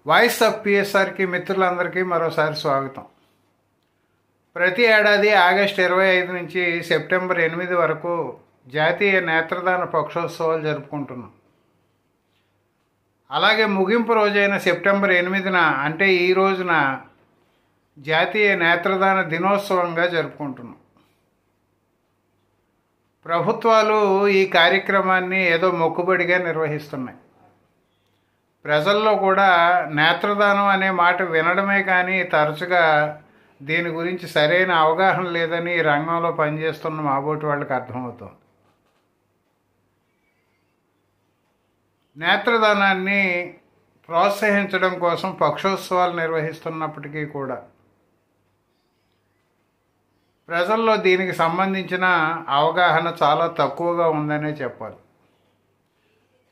Voice of పిఎస్ఆర్కి మిత్రులందరికీ మరోసారి స్వాగతం. ప్రతి ఏడాది ఆగస్టు 25 నుంచి సెప్టెంబర్ 8 వరకు జాతీయ నేత్రదాన పక్షోత్సవాలు జరుపుకుంటున్నాం. అలాగే ముగింపు రోజైన సెప్టెంబర్ 8న అంటే ఈ రోజున జాతీయ నేత్రదాన దినోత్సవంగా జరుపుకుంటున్నాం. ప్రభుత్వాలు ఈ కార్యక్రమాన్ని ఏదో మొక్కుబడిగా నిర్వహిస్తున్నాయి. ప్రజల్లో కూడా నేత్రదానం అనే మాట వినడమే కానీ తరచుగా దీని గురించి సరైన అవగాహన లేదని ఈ రంగంలో పనిచేస్తున్న మాబోటి వాళ్ళకి అర్థమవుతుంది. నేత్రదానాన్ని ప్రోత్సహించడం కోసం పక్షోత్సవాలు నిర్వహిస్తున్నప్పటికీ కూడా ప్రజల్లో దీనికి సంబంధించిన అవగాహన చాలా తక్కువగా ఉందనే చెప్పాలి.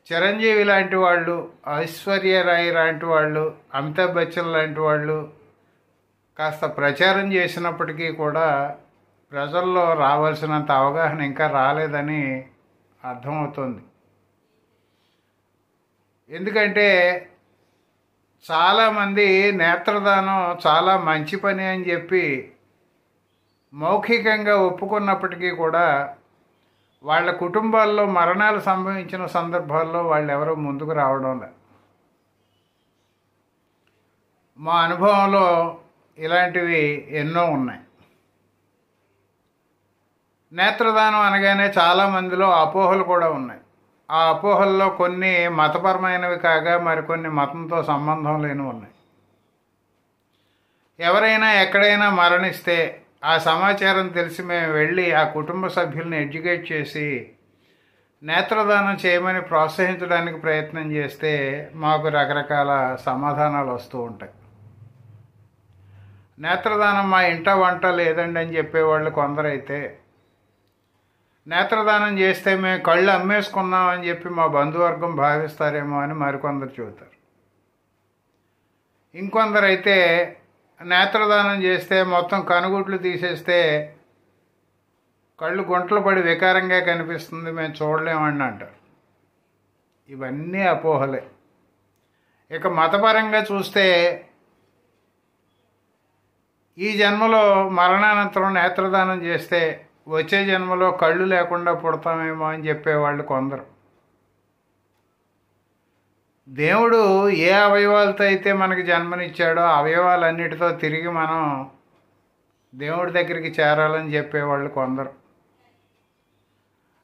చిరంజీవి లాంటి వాళ్ళు, ఐశ్వర్య రాయ్ లాంటి వాళ్ళు, అమితాబ్ బచ్చన్ లాంటి వాళ్ళు కాస్త ప్రచారం చేసినప్పటికీ కూడా ప్రజల్లో రావాల్సినంత అవగాహన ఇంకా రాలేదని అర్థమవుతుంది. ఎందుకంటే చాలామంది నేత్రదానం చాలా మంచి పని అని చెప్పి మౌఖికంగా ఒప్పుకున్నప్పటికీ కూడా వాళ్ళ కుటుంబాల్లో మరణాలు సంభవించిన సందర్భాల్లో వాళ్ళు ఎవరో ముందుకు రావడం లేదు. మా అనుభవంలో ఇలాంటివి ఎన్నో ఉన్నాయి. నేత్రదానం అనగానే చాలామందిలో అపోహలు కూడా ఉన్నాయి. ఆ అపోహల్లో కొన్ని మతపరమైనవి కాగా మరికొన్ని మతంతో సంబంధం లేనివి ఉన్నాయి. ఎవరైనా ఎక్కడైనా మరణిస్తే ఆ సమాచారం తెలిసి మేము వెళ్ళి ఆ కుటుంబ సభ్యుల్ని ఎడ్యుకేట్ చేసి నేత్రదానం చేయమని ప్రోత్సహించడానికి ప్రయత్నం చేస్తే మాకు రకరకాల సమాధానాలు వస్తూ ఉంటాయి. నేత్రదానం మా ఇంట వంట లేదండి అని చెప్పేవాళ్ళు కొందరైతే, నేత్రదానం చేస్తే మేము కళ్ళు అమ్మేసుకున్నామని చెప్పి మా బంధువర్గం భావిస్తారేమో అని మరికొందరు చెబుతారు. ఇంకొందరైతే నేత్రదానం చేస్తే మొత్తం కనుగుడ్లు తీసేస్తే కళ్ళు గుంటలు పడి వికారంగా కనిపిస్తుంది, మేము చూడలేమని అంటారు. ఇవన్నీ అపోహలే. ఇక మతపరంగా చూస్తే ఈ జన్మలో మరణానంతరం నేత్రదానం చేస్తే వచ్చే జన్మలో కళ్ళు లేకుండా పుడతామేమో అని చెప్పేవాళ్ళు కొందరు. దేవుడు ఏ అవయవాలతో అయితే మనకి జన్మనిచ్చాడో అవయవాలన్నిటితో తిరిగి మనం దేవుడి దగ్గరికి చేరాలని చెప్పేవాళ్ళు కొందరు.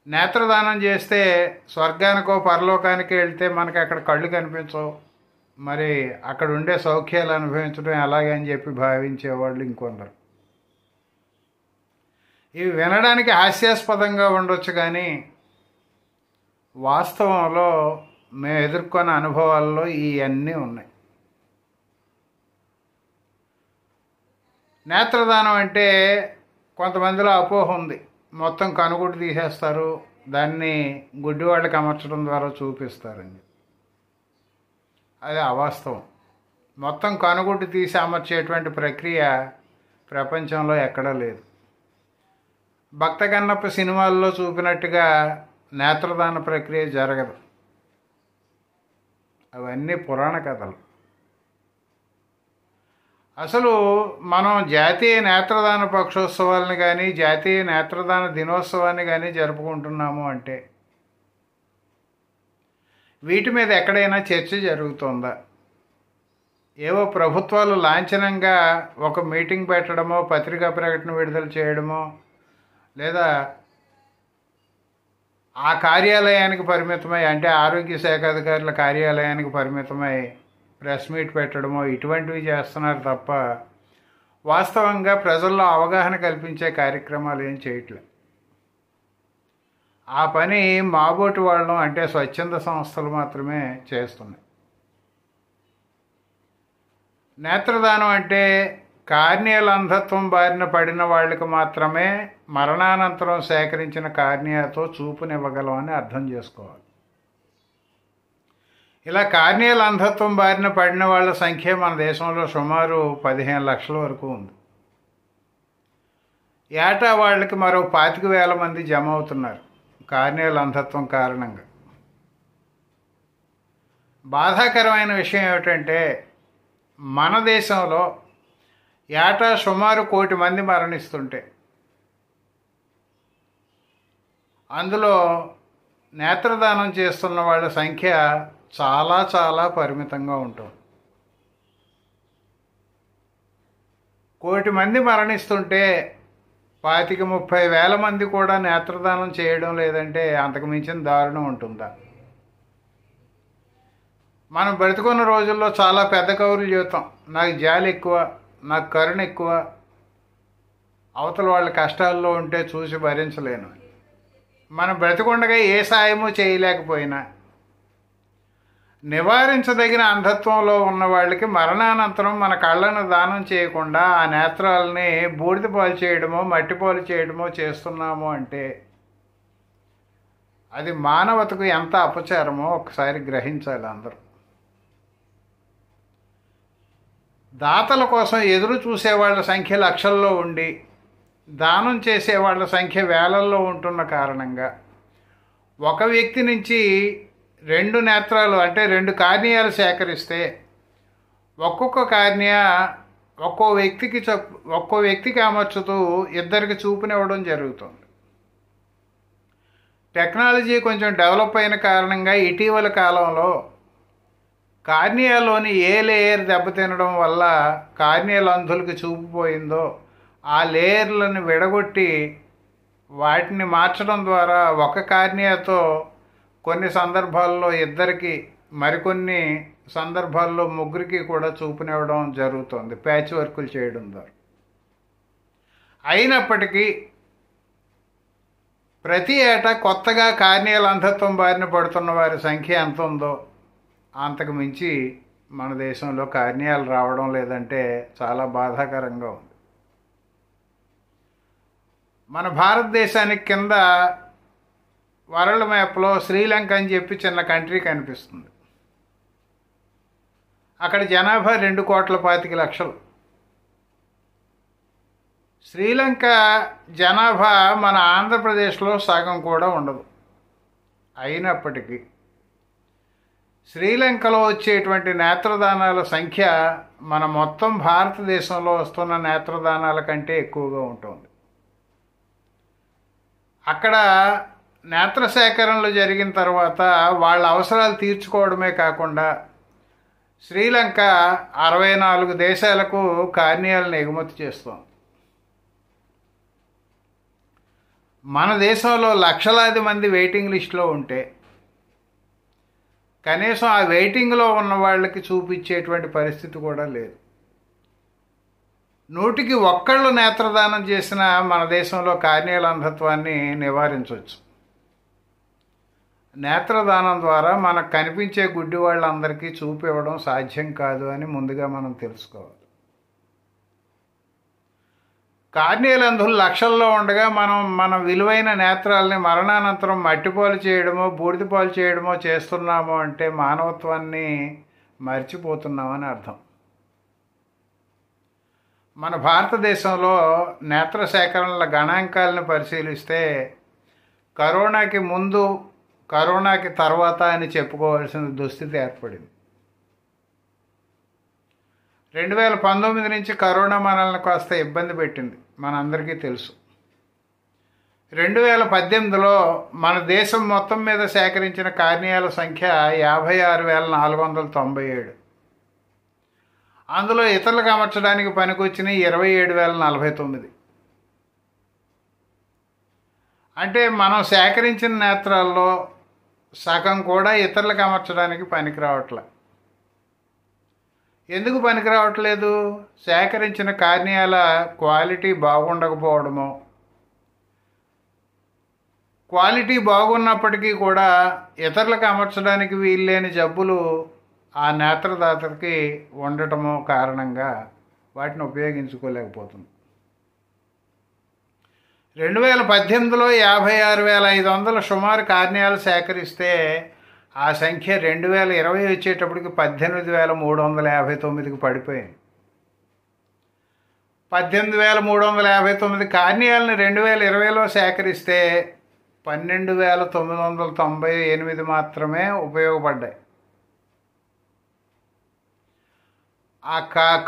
నేత్రదానం చేస్తే స్వర్గానికో పరలోకానికి వెళ్తే మనకి అక్కడ కళ్ళు కనిపించవు, మరి అక్కడ ఉండే సౌఖ్యాలు అనుభవించడం ఎలాగని చెప్పి భావించేవాళ్ళు ఇంకొందరు. ఇవి వినడానికి హాస్యాస్పదంగా ఉండొచ్చు, కానీ వాస్తవంలో మేము ఎదుర్కొన్న అనుభవాల్లో ఇవన్నీ ఉన్నాయి. నేత్రదానం అంటే కొంతమందిలో అపోహ ఉంది. మొత్తం కనుగుడ్డు తీసేస్తారు, దాన్ని గుడ్డివాళ్ళకి అమర్చడం ద్వారా చూపిస్తారని. అది అవాస్తవం. మొత్తం కనుగుడ్డు తీసి అమర్చేటువంటి ప్రక్రియ ప్రపంచంలో ఎక్కడా లేదు. భక్త కన్నప్ప సినిమాల్లో చూపినట్టుగా నేత్రదాన ప్రక్రియ జరగదు. అవన్నీ పురాణ కథలు. అసలు మనం జాతీయ నేత్రదాన పక్షోత్సవాలని కానీ జాతీయ నేత్రదాన దినోత్సవాన్ని కానీ జరుపుకుంటున్నాము అంటే వీటి మీద ఎక్కడైనా చర్చ జరుగుతుందా? ఏవో ప్రభుత్వాలు లాంఛనంగా ఒక మీటింగ్ పెట్టడమో, పత్రికా ప్రకటన విడుదల చేయడమో, లేదా ఆ కార్యాలయానికి పరిమితమై అంటే ఆరోగ్య శాఖ అధికారుల కార్యాలయానికి పరిమితమై ప్రెస్ మీట్ పెట్టడమో ఇటువంటివి చేస్తున్నారు తప్ప వాస్తవంగా ప్రజల్లో అవగాహన కల్పించే కార్యక్రమాలు ఏం చేయట్లేదు. ఆ పని మాబోటి వాళ్ళం అంటే స్వచ్ఛంద సంస్థలు మాత్రమే చేస్తున్నాయి. నేత్రదానం అంటే కార్నియల్ అంధత్వం బారిన పడిన వాళ్ళకి మాత్రమే మరణానంతరం సేకరించిన కార్నియాతో చూపునివ్వగలమని అర్థం చేసుకోవాలి. ఇలా కార్నియల్ అంధత్వం బారిన పడిన వాళ్ళ సంఖ్య మన దేశంలో సుమారు 15 లక్షల వరకు ఉంది. ఏటా వాళ్ళకి మరో 25,000 మంది జమ అవుతున్నారు కార్నియల్ అంధత్వం కారణంగా. బాధాకరమైన విషయం ఏమిటంటే మన దేశంలో ఏటా సుమారు 1 కోటి మంది మరణిస్తుంటే అందులో నేత్రదానం చేస్తున్న వాళ్ళ సంఖ్య చాలా చాలా పరిమితంగా ఉంటుంది. 1 కోటి మంది మరణిస్తుంటే 25-30 వేల మంది కూడా నేత్రదానం చేయడం లేదంటే అంతకు మించిన దారుణం ఉంటుందా? మనం బ్రతుకున్న రోజుల్లో చాలా పెద్ద కబుర్లు చెబుతాం, నాకు జాలి ఎక్కువ, నాకు కరుణ ఎక్కువ, అవతల వాళ్ళ కష్టాల్లో ఉంటే చూసి భరించలేను. మనం బ్రతికుండగా ఏ సాయము చేయలేకపోయినా నివారించదగిన అంధత్వంలో ఉన్న వాళ్ళకి మరణానంతరం మన కళ్ళను దానం చేయకుండా ఆ నేత్రాలని బూడిద పాలు చేయడమో మట్టి పాలు చేయడమో చేస్తున్నాము అంటే అది మానవతకు ఎంత అపచారమో ఒకసారి గ్రహించాలి అందరూ. దాతల కోసం ఎదురు చూసేవాళ్ళ సంఖ్య లక్షల్లో ఉండి దానం చేసేవాళ్ళ సంఖ్య వేలల్లో ఉంటున్న కారణంగా ఒక వ్యక్తి నుంచి 2 నేత్రాలు అంటే 2 కార్నియాలు సేకరిస్తే ఒక్కొక్క కార్నియా ఒక్కో వ్యక్తికి అమర్చుతూ ఇద్దరికి చూపునివ్వడం జరుగుతుంది. టెక్నాలజీ కొంచెం డెవలప్ అయిన కారణంగా ఇటీవల కాలంలో కార్నియాలోని ఏ లేయర్ దెబ్బతినడం వల్ల కార్నియల్ అంధులకు చూపు పోయిందో ఆ లేయర్లను విడగొట్టి వాటిని మార్చడం ద్వారా ఒక కార్నియాతో కొన్ని సందర్భాల్లో ఇద్దరికి, మరికొన్ని సందర్భాల్లో ముగ్గురికి కూడా చూపునివ్వడం జరుగుతుంది ప్యాచ్ వర్కులు చేయడం ద్వారా. అయినప్పటికీ ప్రతి ఏటా కొత్తగా కార్నియల్ అంధత్వం బారిన పడుతున్న వారి సంఖ్య ఎంత ఉందో అంతకు మించి మన దేశంలో కార్నియాలు రావడం లేదంటే చాలా బాధాకరంగా ఉంది. మన భారతదేశానికి కింద వరల్డ్ మ్యాప్లో శ్రీలంక అని చెప్పి చిన్న కంట్రీ కనిపిస్తుంది. అక్కడ జనాభా 2,25,00,000. శ్రీలంక జనాభా మన ఆంధ్రప్రదేశ్లో సగం కూడా ఉండదు. అయినప్పటికీ శ్రీలంకలో వచ్చేటువంటి నేత్రదానాల సంఖ్య మన మొత్తం భారతదేశంలో వస్తున్న నేత్రదానాల కంటే ఎక్కువగా ఉంటుంది. అక్కడ నేత్ర సేకరణలు జరిగిన తర్వాత వాళ్ళ అవసరాలు తీర్చుకోవడమే కాకుండా శ్రీలంక 64 దేశాలకు కార్నియాలను ఎగుమతి చేస్తోంది. మన దేశంలో లక్షలాది మంది వెయిటింగ్ లిస్టులో ఉంటే కనీసం ఆ వెయిటింగ్లో ఉన్న వాళ్ళకి చూపించేటువంటి పరిస్థితి కూడా లేదు. 100కి 1 నేత్రదానం చేసిన మన దేశంలో కార్నియల్ అంధత్వాన్ని నివారించవచ్చు. నేత్రదానం ద్వారా మనకు కనిపించే గుడ్డి వాళ్ళందరికీ చూపు ఇవ్వడం సాధ్యం కాదు అని ముందుగా మనం తెలుసుకోవాలి. కార్నియల్ అంధులు లక్షల్లో ఉండగా మన విలువైన నేత్రాలని మరణానంతరం మట్టిపాలు చేయడమో బూడిదపాలు చేయడమో చేస్తున్నాము అంటే మానవత్వాన్ని మర్చిపోతున్నామని అర్థం. మన భారతదేశంలో నేత్ర సేకరణల గణాంకాలను పరిశీలిస్తే కరోనాకి ముందు, కరోనాకి తర్వాత అని చెప్పుకోవాల్సిన దుస్థితి ఏర్పడింది. 2019 నుంచి కరోనా మనల్ని కాస్త ఇబ్బంది పెట్టింది, మనందరికీ తెలుసు. 2018లో మన దేశం మొత్తం మీద సేకరించిన కార్నియాల సంఖ్య 56,497. అందులో ఇతరులకు అమర్చడానికి పనికొచ్చిన 27,049. అంటే మనం సేకరించిన నేత్రాల్లో సగం కూడా ఇతరులకు అమర్చడానికి పనికి రావట్లే. ఎందుకు పనికి రావట్లేదు? సేకరించిన కార్నియాల క్వాలిటీ బాగుండకపోవడమో, క్వాలిటీ బాగున్నప్పటికీ కూడా ఇతరులకు అమర్చడానికి వీల్లేని జబ్బులు ఆ నేత్రదాతకి ఉండటమో కారణంగా వాటిని ఉపయోగించుకోలేకపోతుంది. 2018లో 56,500 సుమారు కార్నియాలు సేకరిస్తే ఆ సంఖ్య 2020 వచ్చేటప్పటికి 18,359కి పడిపోయింది. 18,359 కార్నియాలను 2020లో సేకరిస్తే 12,998 మాత్రమే ఉపయోగపడ్డాయి. ఆ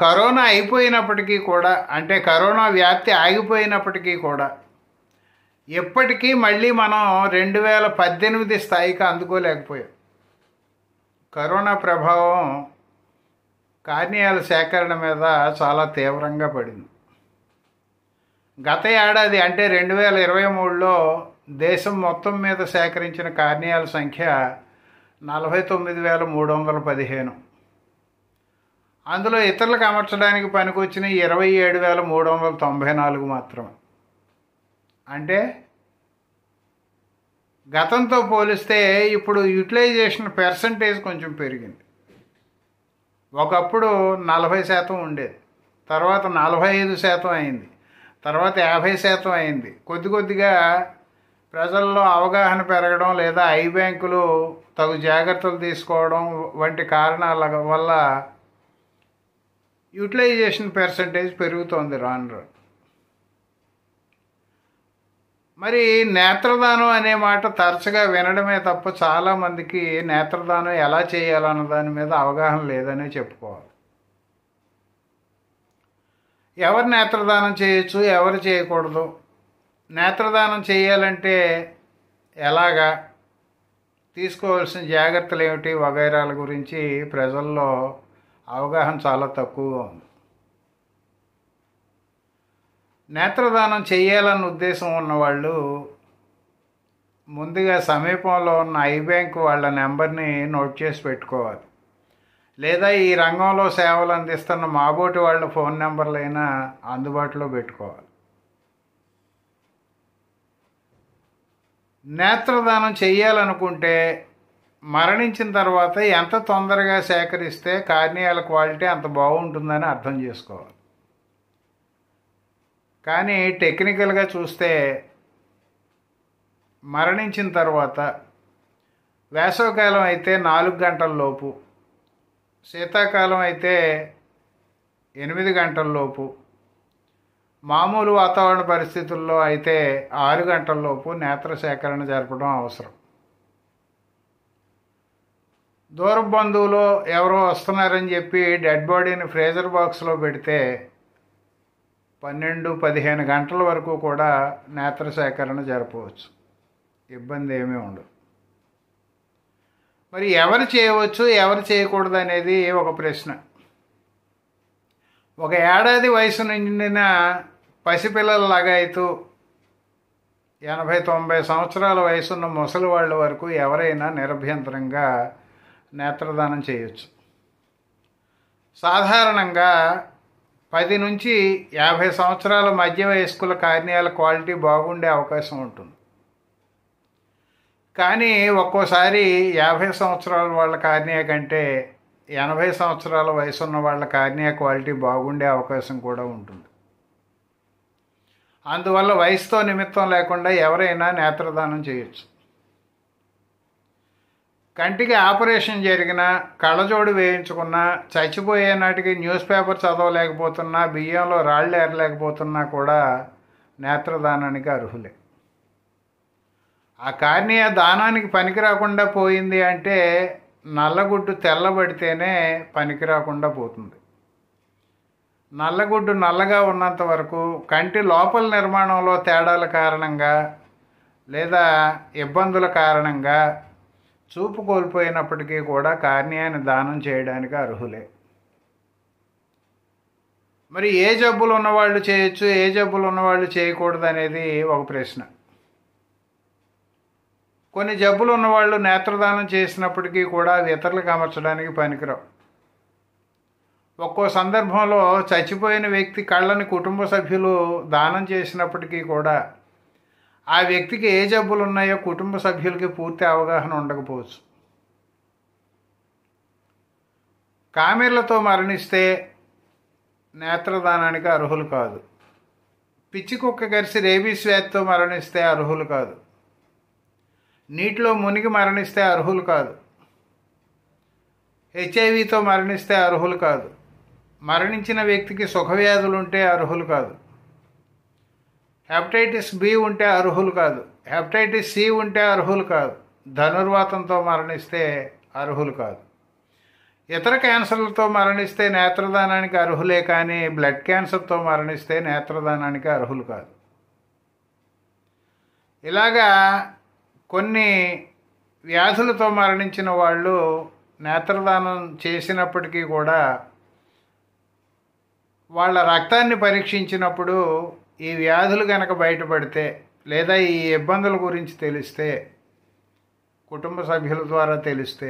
కరోనా అయిపోయినప్పటికీ కూడా, అంటే కరోనా వ్యాప్తి ఆగిపోయినప్పటికీ కూడా ఎప్పటికీ మళ్ళీ మనం 2018 స్థాయికి అందుకోలేకపోయాం. కరోనా ప్రభావం కార్నియాల సేకరణ మీద చాలా తీవ్రంగా పడింది. గత ఏడాది అంటే 2023లో దేశం మొత్తం మీద సేకరించిన కార్నియాల సంఖ్య 49,315. అందులో ఇతరులకు అమర్చడానికి పనికొచ్చిన 27,394 మాత్రమే. అంటే గతంతో పోలిస్తే ఇప్పుడు యూటిలైజేషన్ పర్సంటేజ్ కొంచెం పెరిగింది. ఒకప్పుడు 40% ఉండేది, తర్వాత 45% అయింది, తర్వాత 50% అయింది. కొద్ది కొద్దిగా ప్రజల్లో అవగాహన పెరగడం లేదా ఐ బ్యాంకులు తగు జాగ్రత్తలు తీసుకోవడం వంటి కారణాల వల్ల యూటిలైజేషన్ పర్సంటేజ్ పెరుగుతోంది రాను రాను. మరి నేత్రదానం అనే మాట తరచుగా వినడమే తప్ప చాలామందికి నేత్రదానం ఎలా చేయాలన్న దాని మీద అవగాహన లేదనే చెప్పుకోవాలి. ఎవరు నేత్రదానం చేయొచ్చు, ఎవరు చేయకూడదు, నేత్రదానం చేయాలంటే ఎలాగా, తీసుకోవాల్సిన జాగ్రత్తలు ఏమిటి వగైరాల గురించి ప్రజల్లో అవగాహన చాలా తక్కువగా ఉంది. నేత్రదానం చేయాలన్న ఉద్దేశం ఉన్నవాళ్ళు ముందుగా సమీపంలో ఉన్న ఐ బ్యాంక్ వాళ్ళ నెంబర్ని నోట్ చేసి పెట్టుకోవాలి, లేదా ఈ రంగంలో సేవలు అందిస్తున్న మాబోటి వాళ్ళ ఫోన్ నెంబర్లైనా అందుబాటులో పెట్టుకోవాలి. నేత్రదానం చేయాలనుకుంటే మరణించిన తర్వాత ఎంత తొందరగా సేకరిస్తే కార్నియాల క్వాలిటీ అంత బాగుంటుందని అర్థం చేసుకోవాలి. కానీ టెక్నికల్గా చూస్తే మరణించిన తర్వాత వేసవికాలం అయితే 4 గంటల లోపు, శీతాకాలం అయితే 8 గంటల లోపు, మామూలు వాతావరణ పరిస్థితుల్లో అయితే 6 గంటల లోపు నేత్ర సేకరణ జరపడం అవసరం. దూర బంధువులు ఎవరో వస్తున్నారని చెప్పి డెడ్ బాడీని ఫ్రీజర్ బాక్స్లో పెడితే 12-15 గంటల వరకు కూడా నేత్ర సేకరణ జరపవచ్చు, ఇబ్బంది ఏమీ ఉండదు. మరి ఎవరు చేయవచ్చు, ఎవరు చేయకూడదు అనేది ఒక ప్రశ్న. ఒక ఏడాది వయసు నిండిన పసిపిల్లలలాగా అయితే 80-90 సంవత్సరాల వయసున్న ముసలి వాళ్ళ వరకు ఎవరైనా నిరభ్యంతరంగా నేత్రదానం చేయొచ్చు. సాధారణంగా 10 నుంచి 50 సంవత్సరాల మధ్య వయస్కుల కార్నియాల క్వాలిటీ బాగుండే అవకాశం ఉంటుంది. కానీ ఒక్కోసారి 50 సంవత్సరాల వాళ్ళ కార్నియా కంటే 80 సంవత్సరాల వయసు ఉన్న వాళ్ళ కార్నియా క్వాలిటీ బాగుండే అవకాశం కూడా ఉంటుంది. అందువల్ల వయసుతో నిమిత్తం లేకుండా ఎవరైనా నేత్రదానం చేయొచ్చు. కంటికి ఆపరేషన్ జరిగినా, కళ్ళజోడు వేయించుకున్నా, చచ్చిపోయే నాటికి న్యూస్ పేపర్ చదవలేకపోతున్నా, బియ్యంలో రాళ్ళు ఏరలేకపోతున్నా కూడా నేత్రదానానికి అర్హులే. ఆ కార్నియా దానానికి పనికి రాకుండా పోయింది అంటే నల్లగుడ్డు తెల్లబడితేనే పనికి రాకుండా పోతుంది. నల్లగుడ్డు నల్లగా ఉన్నంత వరకు కంటి లోపల నిర్మాణంలో తేడాల కారణంగా లేదా ఇబ్బందుల కారణంగా చూపు కోల్పోయినప్పటికీ కూడా కార్నియాని దానం చేయడానికి అర్హులే. మరి ఏ జబ్బులు ఉన్నవాళ్ళు చేయొచ్చు, ఏ జబ్బులు ఉన్నవాళ్ళు చేయకూడదు అనేది ఒక ప్రశ్న. కొన్ని జబ్బులు ఉన్నవాళ్ళు నేత్రదానం చేసినప్పటికీ కూడా అవి ఇతరులకు అమర్చడానికి పనికిరావు. ఒక్కో సందర్భంలో చచ్చిపోయిన వ్యక్తి కళ్ళని కుటుంబ సభ్యులు దానం చేసినప్పటికీ కూడా ఆ వ్యక్తికి ఏ జబ్బులు ఉన్నాయో కుటుంబ సభ్యులకి పూర్తి అవగాహన ఉండకపోవచ్చు. కామెర్లతో మరణిస్తే నేత్రదానానికి అర్హులు కాదు. పిచ్చి కుక్క కరిసి రేబీస్ వ్యాధితో మరణిస్తే అర్హులు కాదు. నీటిలో మునిగి మరణిస్తే అర్హులు కాదు. హెచ్ఐవితో మరణిస్తే అర్హులు కాదు. మరణించిన వ్యక్తికి సుఖవ్యాధులుంటే అర్హులు కాదు. హెపటైటిస్ బి ఉంటే అర్హులు కాదు. హెపటైటిస్ సి ఉంటే అర్హులు కాదు. ధనుర్వాతంతో మరణిస్తే అర్హులు కాదు. ఇతర క్యాన్సర్లతో మరణిస్తే నేత్రదానానికి అర్హులే, కానీ బ్లడ్ క్యాన్సర్తో మరణిస్తే నేత్రదానానికి అర్హులు కాదు. ఇలాగా కొన్ని వ్యాధులతో మరణించిన వాళ్ళు నేత్రదానం చేసినప్పటికీ కూడా వాళ్ళ రక్తాన్ని పరీక్షించినప్పుడు ఈ వ్యాధులు కనుక బయటపడితే లేదా ఈ ఇబ్బందుల గురించి తెలిస్తే, కుటుంబ సభ్యుల ద్వారా తెలిస్తే,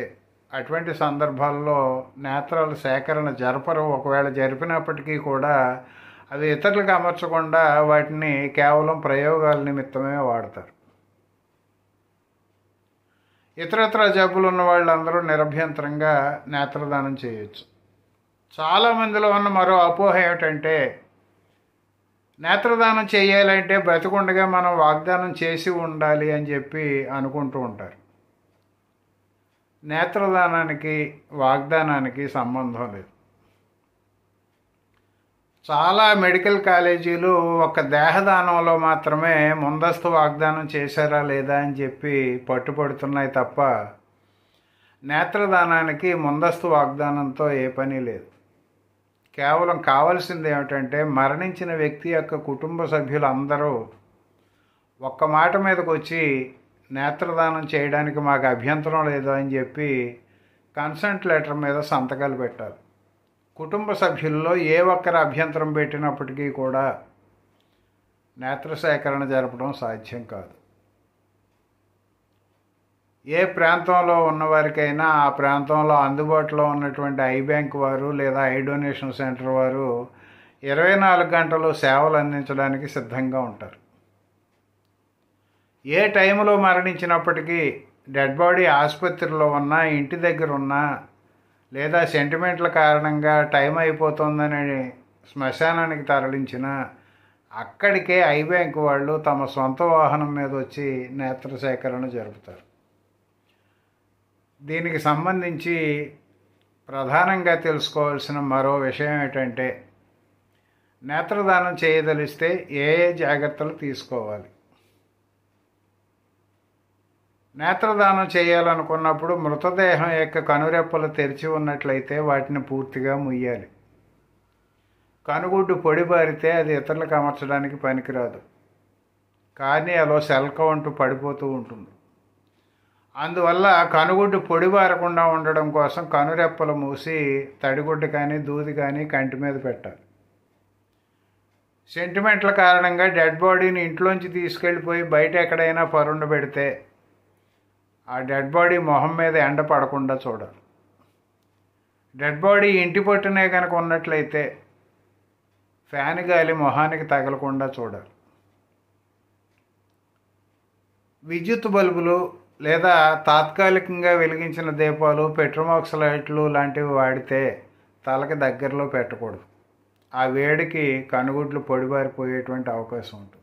అటువంటి సందర్భాల్లో నేత్రాల సేకరణ జరపరు. ఒకవేళ జరిపినప్పటికీ కూడా అవి ఇతరులకు అమర్చకుండా వాటిని కేవలం ప్రయోగాల నిమిత్తమే వాడతారు. ఇతరత్ర జబ్బులు ఉన్న వాళ్ళందరూ నిరభ్యంతరంగా నేత్రదానం చేయొచ్చు. చాలామందిలో ఉన్న మరో అపోహ ఏమిటంటే, నేత్రదానం చేయాలంటే బ్రతికుండగా మనం వాగ్దానం చేసి ఉండాలి అని చెప్పి అనుకుంటూ ఉంటారు. నేత్రదానానికి వాగ్దానానికి సంబంధం లేదు. చాలా మెడికల్ కాలేజీలు ఒక దేహదానంలో మాత్రమే ముందస్తు వాగ్దానం చేశారా లేదా అని చెప్పి పట్టుపడుతున్నాయి తప్ప నేత్రదానానికి ముందస్తు వాగ్దానంతో ఏ పని లేదు. కేవలం కావాల్సింది ఏమిటంటే మరణించిన వ్యక్తి యొక్క కుటుంబ సభ్యులందరూ ఒక్క మాట మీదకి వచ్చి నేత్రదానం చేయడానికి మాకు అభ్యంతరం లేదు అని చెప్పి కన్సెంట్ లెటర్ మీద సంతకాలు పెట్టాలి. కుటుంబ సభ్యుల్లో ఏ ఒక్కరు అభ్యంతరం పెట్టినప్పటికీ కూడా నేత్ర సేకరణ జరపడం సాధ్యం కాదు. ఏ ప్రాంతంలో ఉన్నవారికైనా ఆ ప్రాంతంలో అందుబాటులో ఉన్నటువంటి ఐ బ్యాంక్ వారు లేదా ఐ డొనేషన్ సెంటర్ వారు 24 గంటలు సేవలు అందించడానికి సిద్ధంగా ఉంటారు. ఏ టైంలో మరణించినప్పటికీ డెడ్ బాడీ ఆసుపత్రిలో ఉన్నా, ఇంటి దగ్గర ఉన్నా, లేదా సెంటిమెంట్ల కారణంగా టైం అయిపోతుందని శ్మశానానికి తరలించిన అక్కడికే ఐ బ్యాంక్ వాళ్ళు తమ సొంత వాహనం మీద వచ్చి నేత్ర సేకరణ జరుపుతారు. దీనికి సంబంధించి ప్రధానంగా తెలుసుకోవాల్సిన మరో విషయం ఏంటంటే, నేత్రదానం చేయదలిస్తే ఏ జాగ్రత్తలు తీసుకోవాలి. నేత్రదానం చేయాలనుకున్నప్పుడు మృతదేహం యొక్క కనురెప్పలు తెరిచి ఉన్నట్లయితే వాటిని పూర్తిగా ముయ్యాలి. కనుగుడ్డు పొడిబారితే అది ఇతరులకు అమర్చడానికి పనికిరాదు. కార్నియాలో సెల్ కౌంట్ పడిపోతూ ఉంటుంది. అందువల్ల కనుగుడ్డు పొడిబారకుండా ఉండడం కోసం కనురెప్పలు మూసి తడిగుడ్డ కానీ దూది కానీ కంటి మీద పెట్టాలి. సెంటిమెంట్ల కారణంగా డెడ్ బాడీని ఇంట్లోంచి తీసుకెళ్ళిపోయి బయట ఎక్కడైనా పరుండబెడితే ఆ డెడ్ బాడీ మొహం మీద ఎండ పడకుండా చూడాలి. డెడ్ బాడీ ఇంటి పట్టునే కనుక ఉన్నట్లయితే ఫ్యాన్ గాలి మొహానికి తగలకుండా చూడాలి. విద్యుత్ బల్బులు లేదా తాత్కాలికంగా వెలిగించిన దీపాలు, పెట్రోమాక్స్ లైట్లు లాంటివి వాడితే తలకి దగ్గరలో పెట్టకూడదు. ఆ వేడికి కనుగుడ్లు పొడిబారిపోయేటువంటి అవకాశం ఉంటుంది.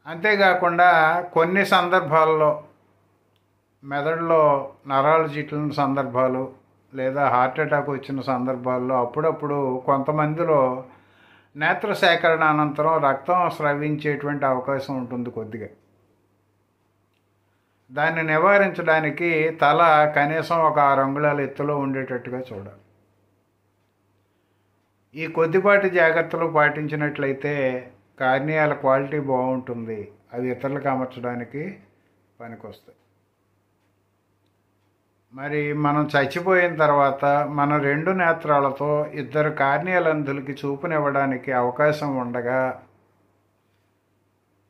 అంతేకాకుండా కొన్ని సందర్భాల్లో మెదడులో నరాలు చిట్లిన సందర్భాలు లేదా హార్ట్ అటాక్ వచ్చిన సందర్భాల్లో అప్పుడప్పుడు కొంతమందిలో నేత్ర సేకరణ అనంతరం రక్తం స్రవించేటువంటి అవకాశం ఉంటుంది కొద్దిగా. దాన్ని నివారించడానికి తల కనీసం ఒక 6 అంగుళాల ఎత్తులో ఉండేటట్టుగా చూడాలి. ఈ కొద్దిపాటి జాగ్రత్తలు పాటించినట్లయితే కార్నియాల క్వాలిటీ బాగుంటుంది. అవి ఇతరులకు అమర్చడానికి పనికొస్తాయి. మరి మనం చచ్చిపోయిన తర్వాత మన 2 నేత్రాలతో 2 కార్నియల్ అంధులకి చూపునివ్వడానికి అవకాశం ఉండగా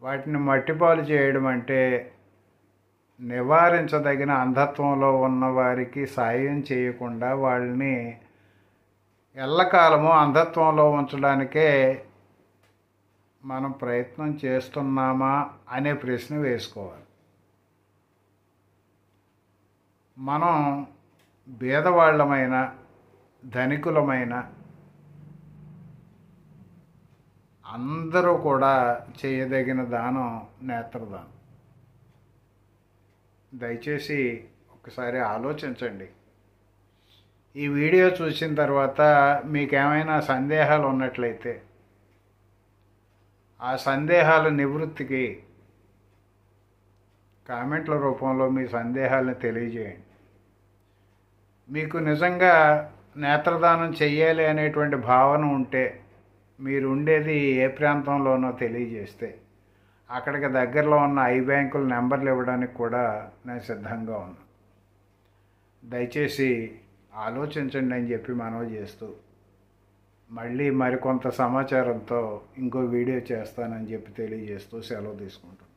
వాటిని మట్టిపాలు చేయడం అంటే నివారించదగిన అంధత్వంలో ఉన్నవారికి సాయం చేయకుండా వాళ్ళని ఎల్లకాలము అంధత్వంలో ఉంచడానికే మనం ప్రయత్నం చేస్తున్నామా అనే ప్రశ్న వేసుకోవాలి. మనం బీదవాళ్ళమైన ధనికులమైన అందరూ కూడా చేయదగిన దానం నేత్రదానం. దయచేసి ఒకసారి ఆలోచించండి. ఈ వీడియో చూసిన తర్వాత మీకేమైనా సందేహాలు ఉన్నట్లయితే ఆ సందేహాల నివృత్తికి కామెంట్ల రూపంలో మీ సందేహాలను తెలియజేయండి. మీకు నిజంగా నేత్రదానం చెయ్యాలి అనేటువంటి భావన ఉంటే, మీరు ఉండేది ఏ ప్రాంతంలోనో తెలియజేస్తే అక్కడికి దగ్గరలో ఉన్న ఐ బ్యాంకుల నెంబర్లు ఇవ్వడానికి కూడా నేను సిద్ధంగా ఉన్నాను. దయచేసి ఆలోచించండి అని చెప్పి మనవి చేస్తూ, మళ్ళీ మరికొంత సమాచారంతో ఇంకో వీడియో చేస్తానని చెప్పి తెలియజేస్తూ సెలవు తీసుకుంటాను.